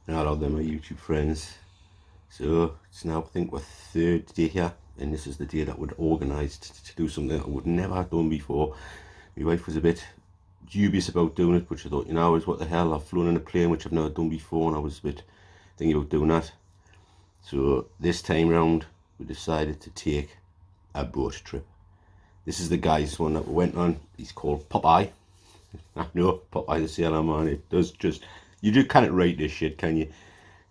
Hello there, my YouTube friends. So it's now, I think, we're third day here, and this is the day that we'd organised to do something that I would never have done before. My wife was a bit dubious about doing it, but she thought, is what the hell, I've flown in a plane which I've never done before, and I was a bit thinking about doing that. So this time round, we decided to take a boat trip. This is the guy's one that we went on. He's called Popeye. I know, Popeye the Sailor Man. It does just, you just can't write this shit, can you?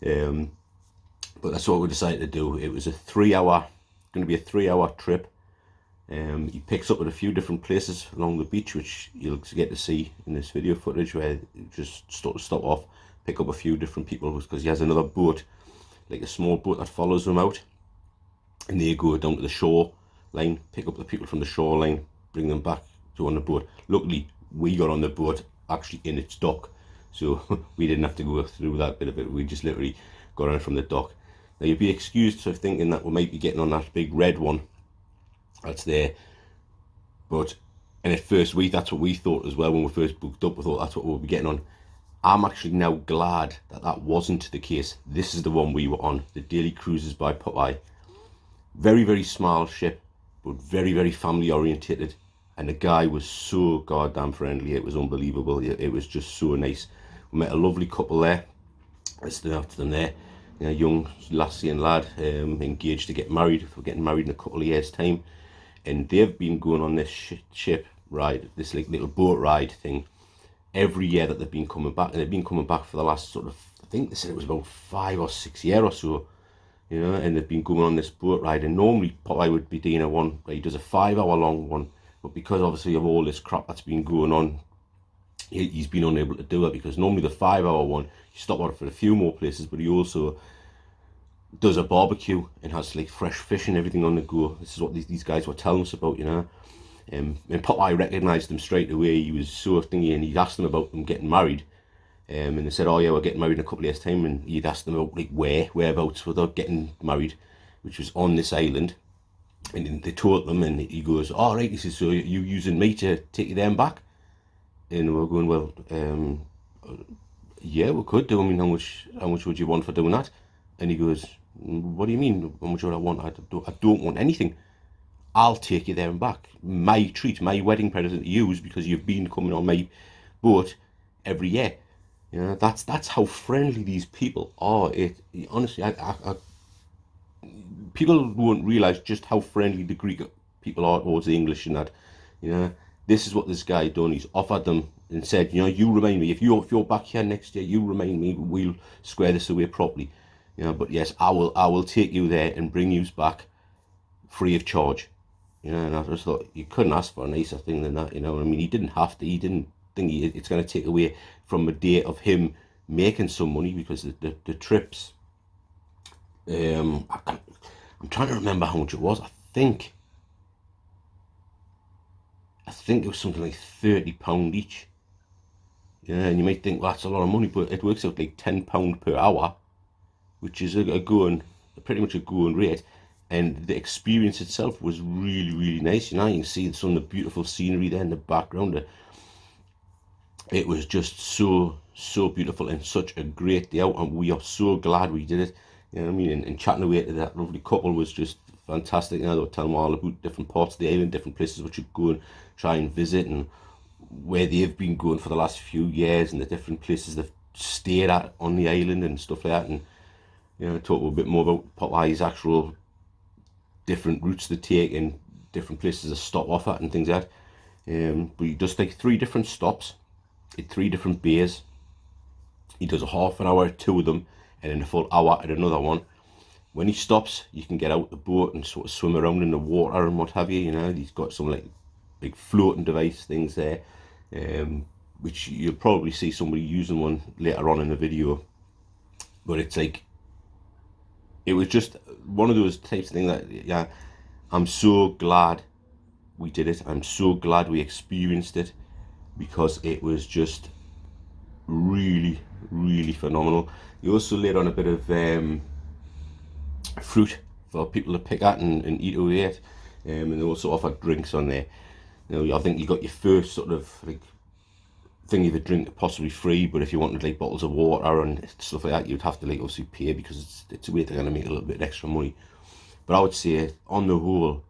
But that's what we decided to do. It was going to be a 3 hour trip. He picks up at a few different places along the beach, which you'll get to see in this video footage, where you just stop off, pick up a few different people, because he has another boat, like a small boat that follows him out, and they go down to the shore line, pick up the people from the shoreline, bring them back to on the boat. Luckily, we got on the boat actually in its dock, so we didn't have to go through that bit of it. We just literally got on from the dock. Now, you'd be excused for thinking that we might be getting on that big red one that's there, and at first that's what we thought as well. When we first booked up, we thought that's what we'll be getting on. I'm actually now glad that wasn't the case. This is the one we were on, the Daily Cruises by Popeye. Very, very small ship, but very, very family orientated, and the guy was so goddamn friendly. It was unbelievable. It was just so nice. We met a lovely couple there. I stood after them there. Young lassie and lad, engaged to get married. We're getting married in a couple of years' time, and they've been going on this ship ride, this like little boat ride thing, every year that they've been coming back, and they've been coming back for the last sort of, I think they said it was about 5 or 6 years or so, and they've been going on this boat ride. And normally Popeye would be doing one where he does a 5 hour long one, but because obviously of all this crap that's been going on, he's been unable to do that, because normally the 5 hour one, you stop on for a few more places, but he also does a barbecue and has like fresh fish and everything on the go. This is what these guys were telling us about, and Popeye recognised them straight away. He was so thingy, and he'd asked them about them getting married, and they said, oh yeah, we're getting married in a couple of years' time, and he'd asked them about like whereabouts were they getting married, which was on this island. And they told them, and he goes, all right, he says, so you using me to take you there and back? And we're going, well, yeah, we could do. I mean, how much would you want for doing that? And he goes, what do you mean, how much would I want? I don't want anything. I'll take you there and back. My treat, my wedding present to you, because you've been coming on my boat every year. That's how friendly these people are. Honestly, people won't realise just how friendly the Greek people are towards the English and that. This is what this guy done. He's offered them and said, you remind me, if you're back here next year, you remind me, we'll square this away properly. But yes, I will take you there and bring you back free of charge. And I just thought, you couldn't ask for a nicer thing than that. I mean, he didn't have to. He didn't think it's going to take away from a day of him making some money, because the trips. I'm trying to remember how much it was. I think it was something like £30 each. And you might think, well, that's a lot of money, but it works out like £10 per hour, which is pretty much a going rate. And the experience itself was really, really nice. You can see some of the beautiful scenery there in the background. It was just so beautiful, and such a great day out, and we are so glad we did it. I mean, and chatting away to that lovely couple was just fantastic. They were telling me all about different parts of the island, different places which you go and try and visit, and where they've been going for the last few years, and the different places they've stayed at on the island and stuff like that. And talk a bit more about Popeye's actual different routes to take and different places to stop off at and things like that. But he does like 3 different stops at 3 different bays. He does a half an hour at 2 of them, and then a full hour at another one. When he stops, you can get out the boat and sort of swim around in the water and what have you. He's got some like big floating device things there, which you'll probably see somebody using one later on in the video. But it's like, it was just one of those types of things that, yeah, I'm so glad we did it. I'm so glad we experienced it, because it was just really, really phenomenal. He also laid on a bit of fruit for people to pick at and eat away at, and they also offered drinks on there. I think you got your first sort of like thing you could drink possibly free, but if you wanted like bottles of water and stuff like that, you'd have to like obviously pay, because it's a way to kind of make a little bit extra money. But I would say on the whole,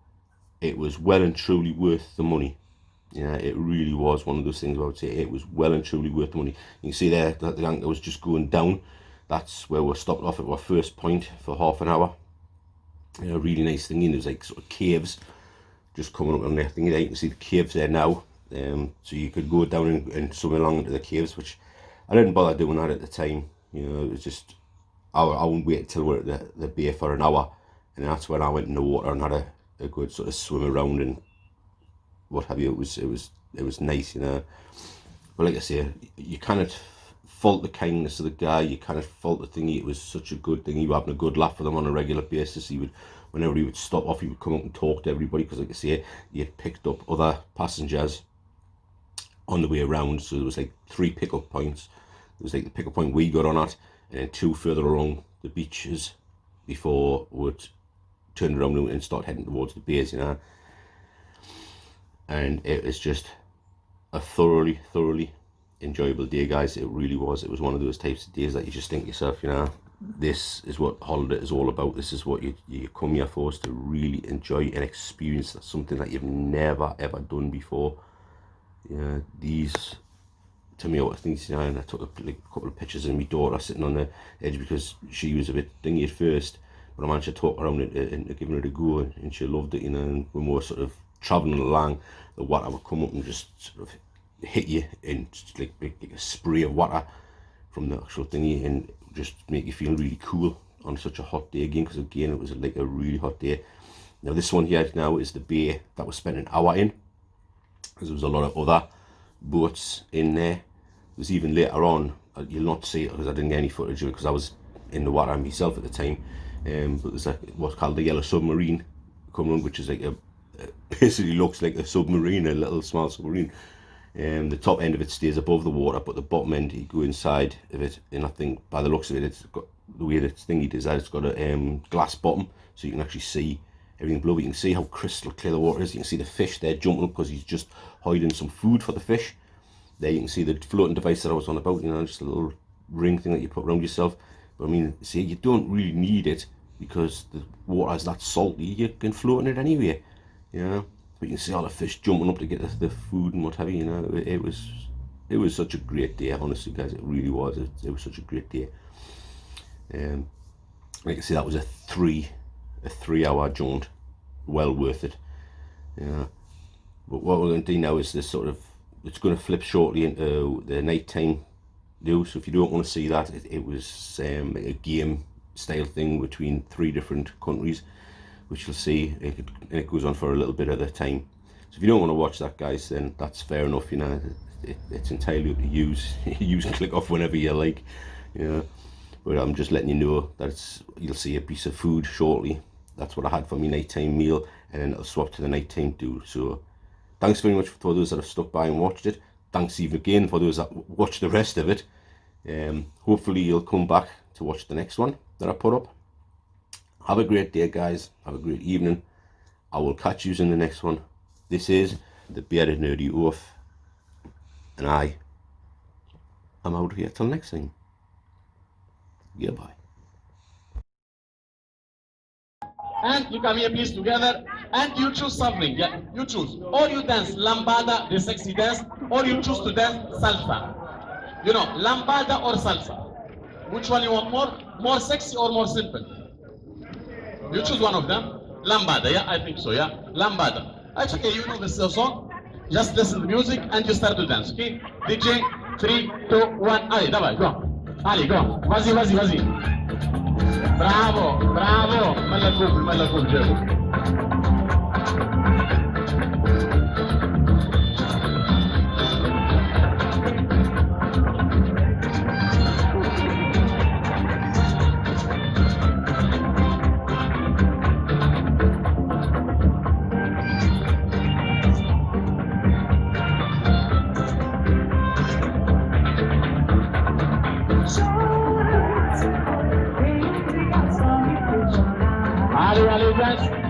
it was well and truly worth the money. Yeah, it really was one of those things where I would say it was well and truly worth the money. You can see there that the anchor was just going down. That's where we stopped off at our first point for half an hour. A really nice thing, and there's like sort of caves just coming up on there. Thing there, you can see the caves there now. So you could go down and swim along into the caves, which I didn't bother doing that at the time. You know, it was just I wouldn't wait until we're at the bay for an hour, and that's when I went in the water and had a good sort of swim around and what have you. It was nice, you know. But like I say, you kind of felt the kindness of the guy. You kind of felt the thing. It was such a good thing. He was having a good laugh with them on a regular basis. He would, whenever he would stop off, he would come up and talk to everybody, because like I say, he had picked up other passengers on the way around. So there was like 3 pickup points. There was like the pickup point we got on at, and then 2 further along the beaches before we'd turn around and start heading towards the bays, you know. And it was just a thoroughly enjoyable day, guys. It really was. It was one of those types of days that you just think to yourself, you know, this is what holiday is all about. This is what you come here for, is to really enjoy and experience something that you've never ever done before. You know, these, to me, I think, you know, and I took a couple of pictures of my daughter sitting on the edge, because she was a bit dingy at first, but I managed to talk around it and giving it a go, and she loved it, you know. And when we were sort of travelling along, the water would come up and just sort of hit you, and like a spray of water from the actual thingy, and just make you feel really cool on such a hot day again, because again it was like a really hot day. Now this one here now is the bay that we spent an hour in, because there was a lot of other boats in there. There's even later on, you'll not see it because I didn't get any footage of it because I was in the water myself at the time, but there's what's called the yellow submarine coming on, which is like basically looks like a submarine, a little small submarine. The top end of it stays above the water, but the bottom end, you go inside of it, and I think by the looks of it, it's got the way that thingy does that, it's got a glass bottom, so you can actually see everything below. You can see how crystal clear the water is. You can see the fish there jumping up because he's just hiding some food for the fish. There you can see the floating device that I was on about, you know, just a little ring thing that you put around yourself. But I mean, see, you don't really need it because the water is that salty, you can float in it anyway, you know. But you can see all the fish jumping up to get the food and what have you, you know. It was such a great day, honestly, guys. It really was. It was such a great day. Like I say, that was a 3-hour jaunt, well worth it. Yeah. But what we're going to do now is this sort of, it's going to flip shortly into the nighttime view. So if you don't want to see that, it was a game style thing between 3 different countries, which you'll see. It goes on for a little bit at a time. So if you don't want to watch that, guys, then that's fair enough. You know, it's entirely up to you. You can click off whenever you like. You know, but I'm just letting you know that you'll see a piece of food shortly. That's what I had for my nighttime meal, and then it'll swap to the nighttime do. So thanks very much for those that have stuck by and watched it. Thanks even again for those that watched the rest of it. Hopefully you'll come back to watch the next one that I put up. Have a great day, guys. Have a great evening. I will catch you in the next one. This is the Bearded Nerdy Oaf, and I'm out here till next time. Goodbye. And you come here, please, together, and you choose something. Yeah, you choose. Or you dance lambada, the sexy dance, or you choose to dance salsa. You know, lambada or salsa. Which one you want more? More sexy or more simple? You choose one of them. Lambada, yeah, I think so, yeah. Lambada. It's okay, you know this song. Just listen to the music and you start to dance, okay? DJ, 3, 2, 1, allez, давай, go. Allez, go. Vas-y, vas-y, vas-y. Bravo, bravo. Mala couple, Allez, guys.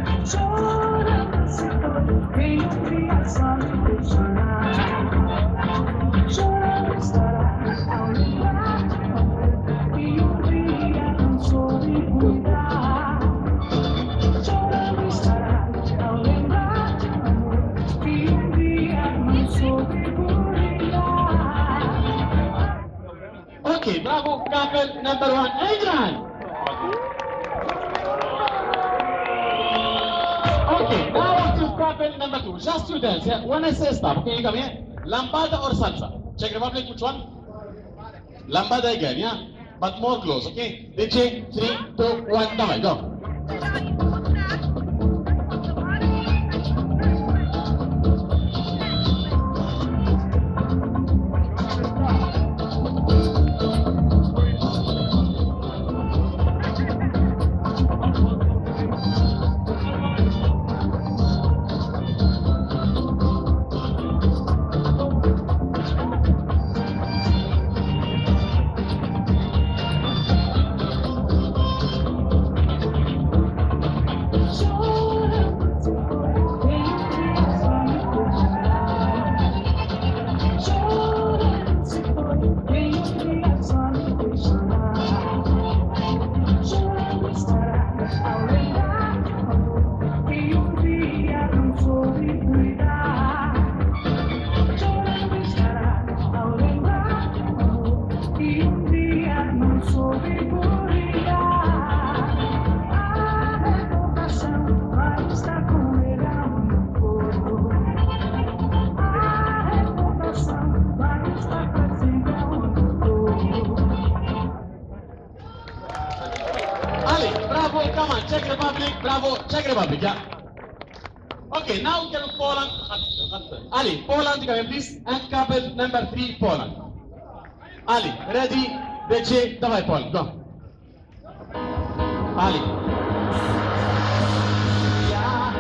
Okay, bravo, couple number one, England. Okay, now it is couple number two. Just you dance. Yeah? When I say stop, okay, you come here. Lambada or salsa? Czech Republic, which one? Lambada again, yeah? But more close, okay? DJ, 3, 2, 1, давай, go. Ali, bravo, come on, Czech Republic, bravo, Czech Republic, yeah. Okay, now we can Poland. Ali, Poland, come here, please, and couple number 3, Poland. Ali, ready, DJ, dawaj Poland, go. Ali. Ja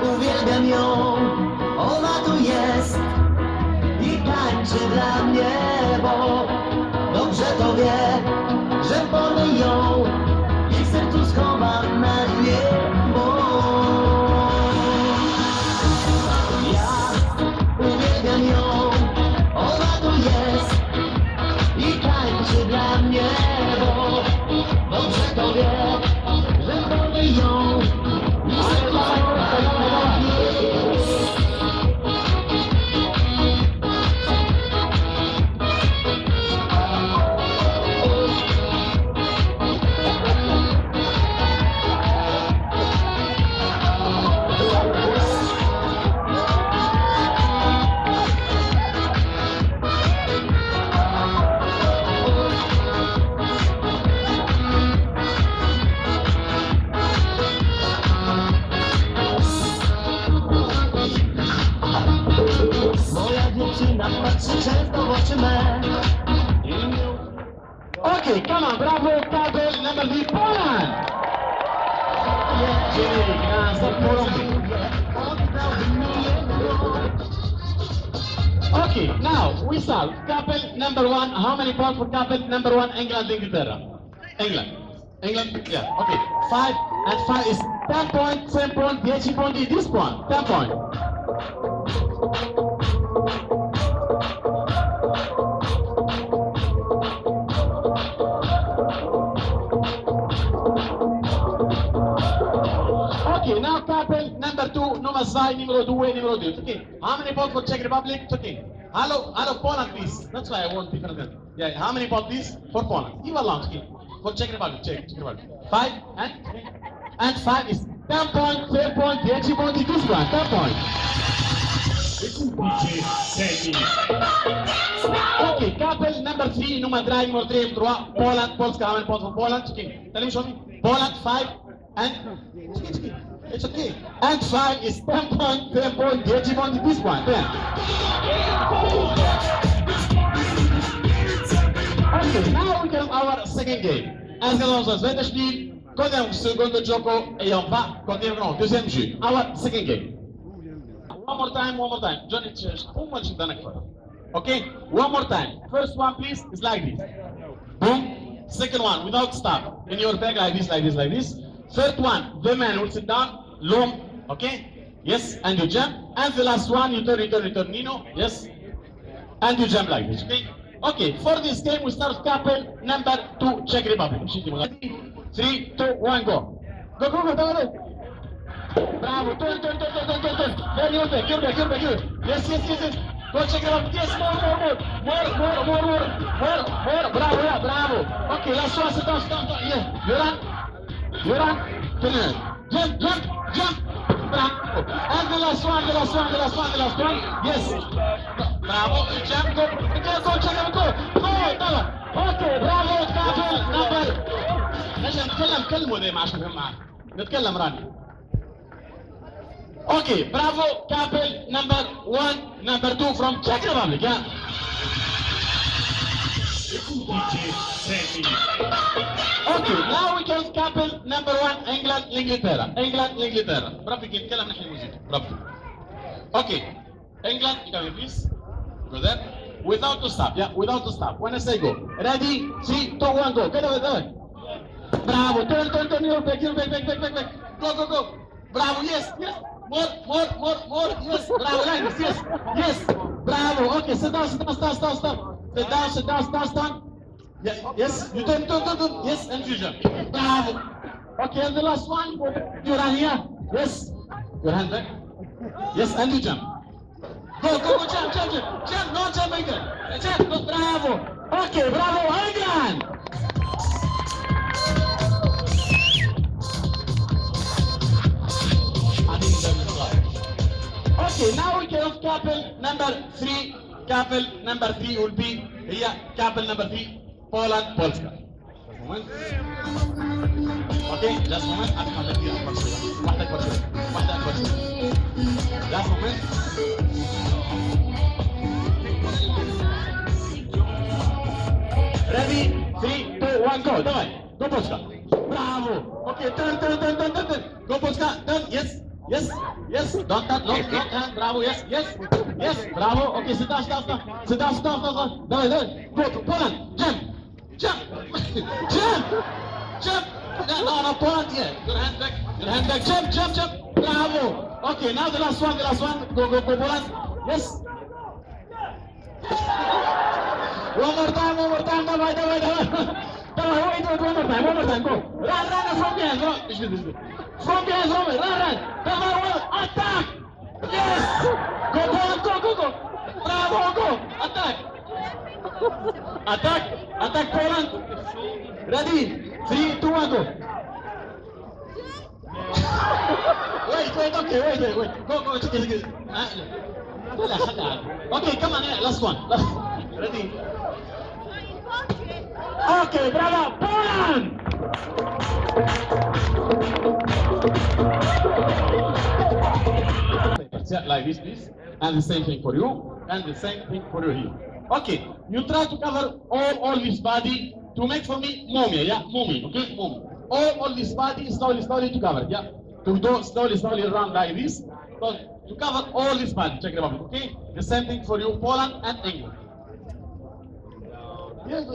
uwielbiam ją, ona tu jest i tańczy dla mnie, bo dobrze to wie, że porwę ją i w sercu schowam na niebo. Ja uwielbiam ją, ona tu jest i tańczy dla mnie, bo dobrze to wie, że porwę ją i w sercu schowam na niebo. Moja dziewczyna patrzy często w oczy me. Okay, come on, bravo, couple number 3, Poland. Okay, now we start. Couple number 1, how many points for couple number 1, England, Inglaterra? England. England, yeah, okay. 5 and 5 is 10 points, 10 points, 10 points, this point, 10 points. Okay, now couple number 2, number 5, numero 2, numero 2. Okay, how many points for Czech Republic? Okay. Hello, Poland, please. That's why I want different. Yeah, how many points, please, for Poland? Give along, okay. For Czech Republic, Czech Republic. 5 and 5 is 10 points, 10 points, 10 points, this one, 10 points. Okay, couple number 3, number 3, number 3, Poland, Polska, how many points for Poland? Okay, tell me, show me. Poland, 5 and it's okay. And 5 is 10 points, 10 points, 10 points, this one, 10. Okay, now we come our second game. Ascoltons la Svezia Spiel, continuiamo il secondo gioco e on va, continuiamo, deuxième jeu. Our second game. One more time. Johnny, much okay, one more time. First one, please, is like this. Boom. Second one, without stop. In your bag, like this, like this, like this. Third one, the man will sit down, long, okay? Yes, and you jump. And the last one, you turn, Nino, yes? And you jump like this, okay? Okay, for this game, we start couple number 2, Czech Republic. 3, 2, 1, go. Go. Bravo, turn. Then you're back. Yes. Go check it out. Yes, more. Bravo, yeah, bravo. Okay, last one. Sit down. Yeah, you're on. Finish. Jump. Bravo. And the last one. Yes. Bravo. Jump. Go. Check it out. Go. Okay, bravo. Couple number. نجي نتكلم كلمة دي عشان نفهم معك. نتكلم راني. Okay, bravo, couple number 1, number 2 from Czech Republic, yeah? Okay, now we can couple number 1, England, Inglaterra. برافو نتكلم نحن الموسيقى، برافو. Okay, England, you come here please. Go there. Without to stop, yeah, without to stop. When I say go. Ready, 3, 2, 1, go. Get over there. Bravo, turn, your back. Go. Bravo, yes. More, yes. Bravo, Linus, yes. Bravo, okay, sit down. Sit down. Yeah, yes, you turn. Yes, and you jump. Bravo. Okay, and the last one, your hand here. Yes, your hand back. Yes, and you jump. Go, jump. No jumping there. Jump, go, bravo. Okay, bravo, England. Okay, now we can couple number 3. Couple number 3 will be here. Couple number 3, Poland, Polska. Just a moment. Okay, just a moment. واحدة أكبر شوية. Just a moment. Ready? 3, 2, 1, go. Давай. Go Polska. Bravo. Okay, turn. Go Polska. Turn. Yes. Don't touch. Don't. Bravo. Yes. Bravo. Okay, sit down. Давай. Go. Poland. Jump. Jump. No, Poland here. Your hand back. Jump. Bravo. Okay, now the last one. Go, Poland. Yes. One more time. Давай. Wait, one more time. Go. Run from behind. From behind, run. Come on, attack. Yes. Go, Poland, go. Bravo, go. Attack, Poland. Ready? 3, 2, 1, go. Wait. Go. Okay, come on, last one. Ready? Okay, bravo, Poland! Like this, please. And the same thing for you. And the same thing for you here. Okay, you try to cover all this body to make for me mommy, yeah? Mommy, okay? Mommy. All this body slowly to cover, yeah? To do slowly around like this. So to cover all this body, Czech Republic, okay? The same thing for you, Poland and England. Yes.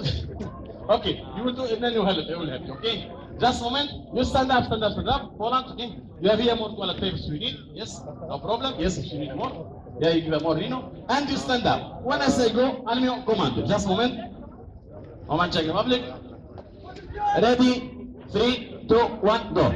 Okay, you will do it, then you will help you, okay? Just a moment, you stand up, Poland, okay? You have here more toilet paper if you need, yes, no problem, yes, if you need more. Yeah, you give her more, and you stand up. When I say go, I'll make command. Just a moment. Czech Republic. Ready, 3, 2, 1, go.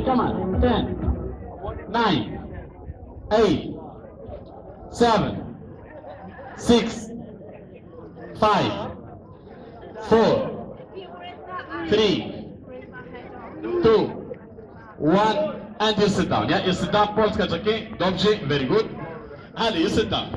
Come on, 10, 9, 8, 7, 6, 5, 4, 3, 2, 1, and you sit down. Yeah, you sit down. Polska, okay? Dobrze, very good. Ali, you sit down.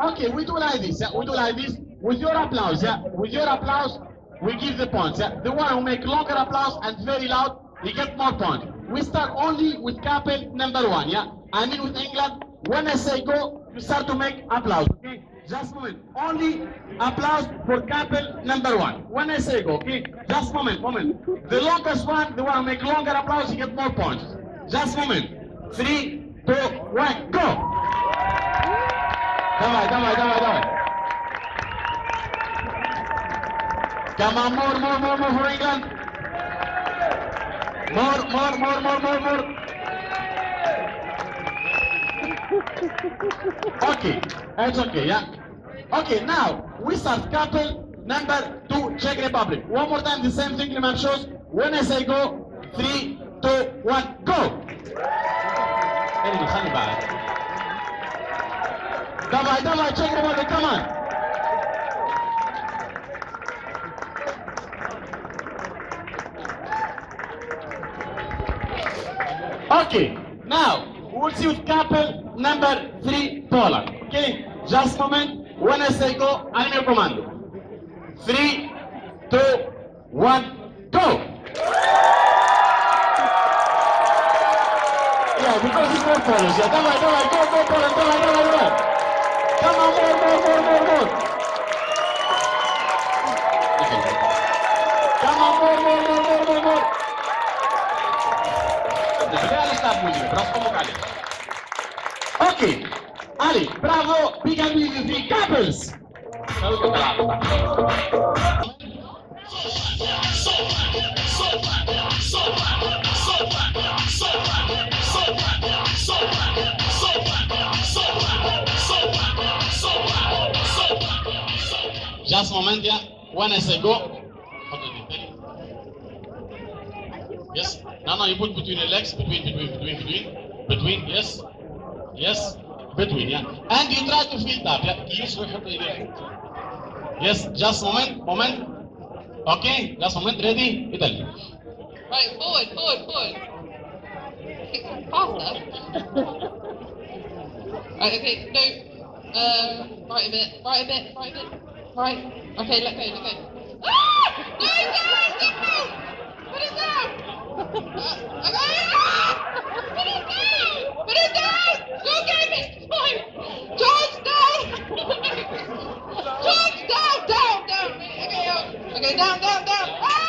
Okay, we do like this. Yeah, we do like this. With your applause, yeah. With your applause, we give the points. Yeah. The one who make longer applause and very loud, he get more points. We start only with couple number 1. Yeah. I mean with England. When I say go, you start to make applause. Okay. Just a moment. Only applause for couple number 1. When I say go, okay. Just a moment. The longest one, the one who make longer applause, he get more points. Just a moment. 3, 2, 1, go. Давай. Come on, more for England. More. Okay, it's okay, yeah. Okay, now we start couple number 2, Czech Republic. One more time, the same thing, Liman shows. When I say go, 3, 2, 1, go. Давай, Czech Republic, come on. Okay, now we'll see with couple number 3, Poland. Okay, just a moment. When I say go, I'm your commando. 3, 2, 1, go. Yeah, because it's more Polish. Yeah, давай, go, Poland, давай. Come on, more. Come on, more. Okay, Ali, bravo, big and music, couples. Just a moment, yeah. When I say go, yes. No, you put between your legs, between, yes, between, yeah. And you try to feel that, yeah. Use your hip, yes, just a moment. Okay, just a moment, ready? Italy. Right, forward. Faster. Right, okay, no. Right a bit. Right. Okay, let go. Ah! No! Put it down! Put it down! Don't get me! George, down! George, down! Okay, down! Ah!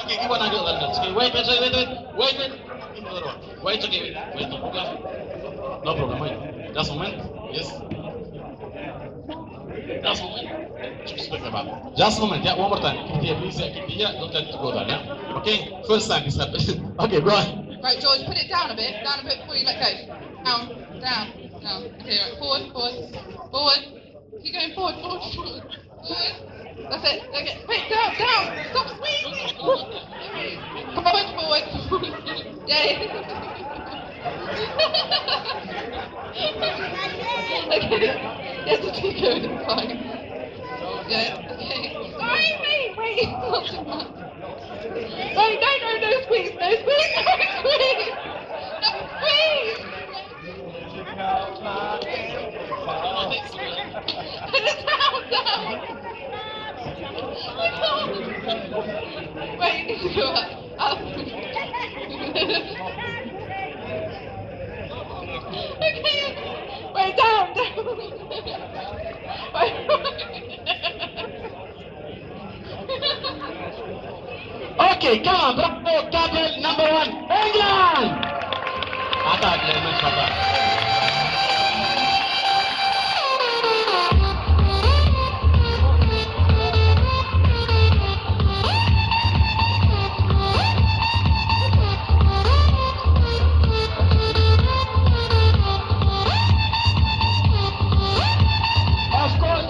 Okay, give one angle. Okay, wait. Wait, okay, wait. No problem, wait. Just a moment. Yes. Just a moment. Just a moment, yeah, one more time. Keep here, please. Keep here. Don't let it go down, yeah? Okay, first time this happened. Okay, go on. Right, George, put it down a bit before you let go. Down. Okay, right, forward. Keep going forward. That's it. Okay, wait, down. Stop squeezing. Forward. Yeah. Okay, yes, it's good, fine. Yeah, okay. Sorry, wait, not too much. No, squeeze. No, squeeze. Put it down. Wait, you need to go up. Okay. Wait, down. Okay, come on, bravo, couple number 1, England! Attack, let's attack.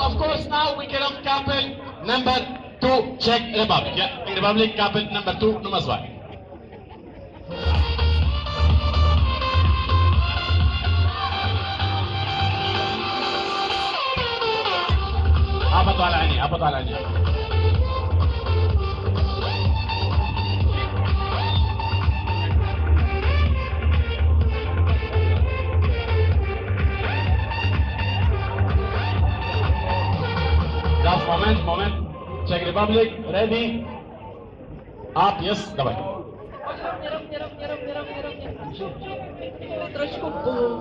Of course, now we get on couple number 2, Czech Republic. Yeah, Czech Republic, carpet number 2, Nummer 2. هبطوا على عيني، هبطوا على عيني. Just moment. Czech Republic, ready? Up, yes, dawaj. Trošku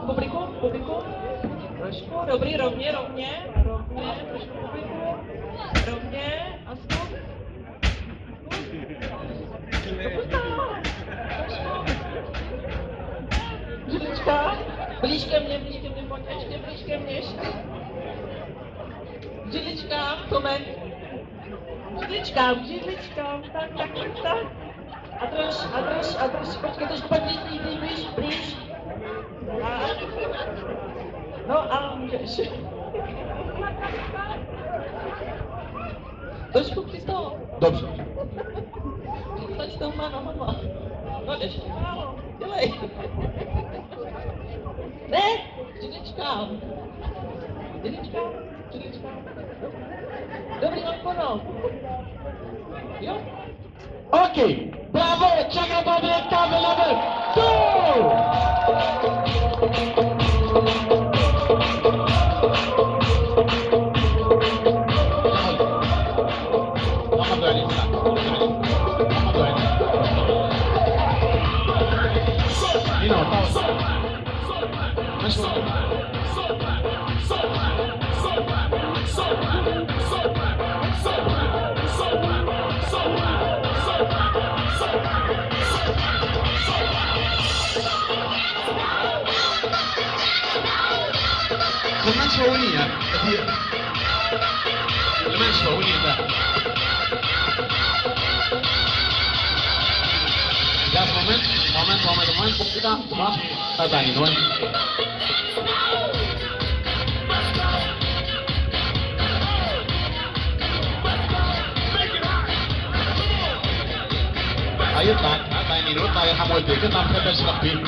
publiku. Trošku, dobrý, rovně, trošku publiku. Rovně, a stop. Židlička, blíž ke mně, pojď ještě blíž ke mně ještě. Židlička, Tomek. Židlička, tak. A drž, počkej, trošku blíž. No a můžeš. Trošku přistál. Dobře. Stač to mama. No ještě málo, dělej. Ne, židlička. Dobrý odpor. Jo? Okay, bravo, Czech Republic, carpet number 2. شوية كثير. المنش شوية ده. Just moment. Kita mas tatanin doon. Ayun tayo nilo, tayo hamol dito, tapos ka sa kapit.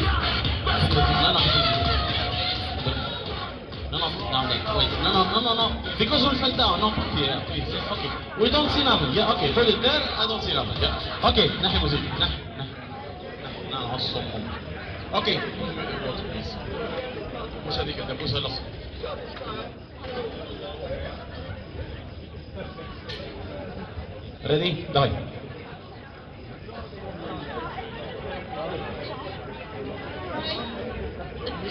No. Because we fell down, no, yeah, please, yeah, okay. We don't see nothing, yeah, okay. Fell it there, I don't see nothing, yeah. Okay, nahi music, nah, awesome. Okay, please. Push هذيك انت, push خلاص. Ready? Dawaj.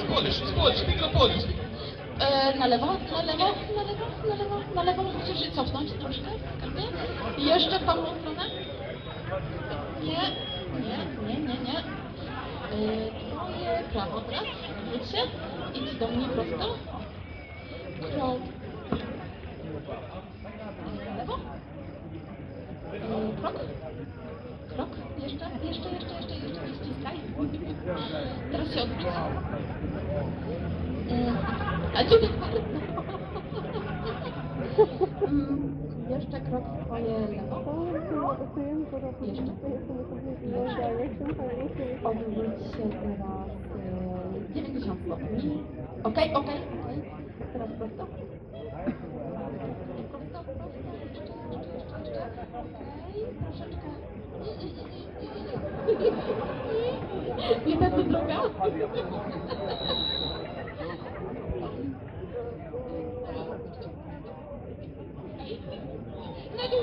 Polish, speak Polish. Na lewo, musisz się cofnąć troszkę, i jeszcze w tamtą stronę. Nie. Twoje prawo teraz, wróć się, idź do mnie prosto. Lewo. Krok, jeszcze, nie ściskaj. Teraz się odwróć. A gdzie jeszcze krok w twoje lewo. Jeszcze. Odwróć się teraz 90 stopni. Okej. Teraz prosto. Jeszcze. Okej, troszeczkę. Nie tędy droga. Na dół.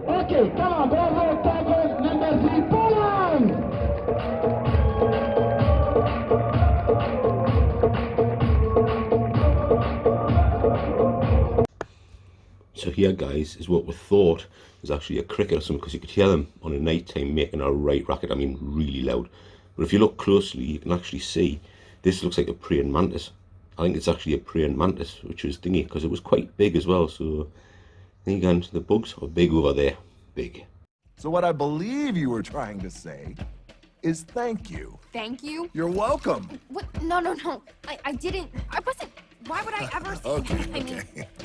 Okay, come on, bravo, target number 3. So here, guys, is what we thought was actually a cricket or something, because you could hear them on a night time making a right racket. I mean, really loud. But if you look closely, you can actually see this looks like a praying mantis. I think it's actually a praying mantis, which was thingy, because it was quite big as well. So there you go. The bugs are big over there. Big. So what I believe you were trying to say is thank you. Thank you? You're welcome. What? No. I didn't. I wasn't. Why would I ever say Okay, that? I mean, okay.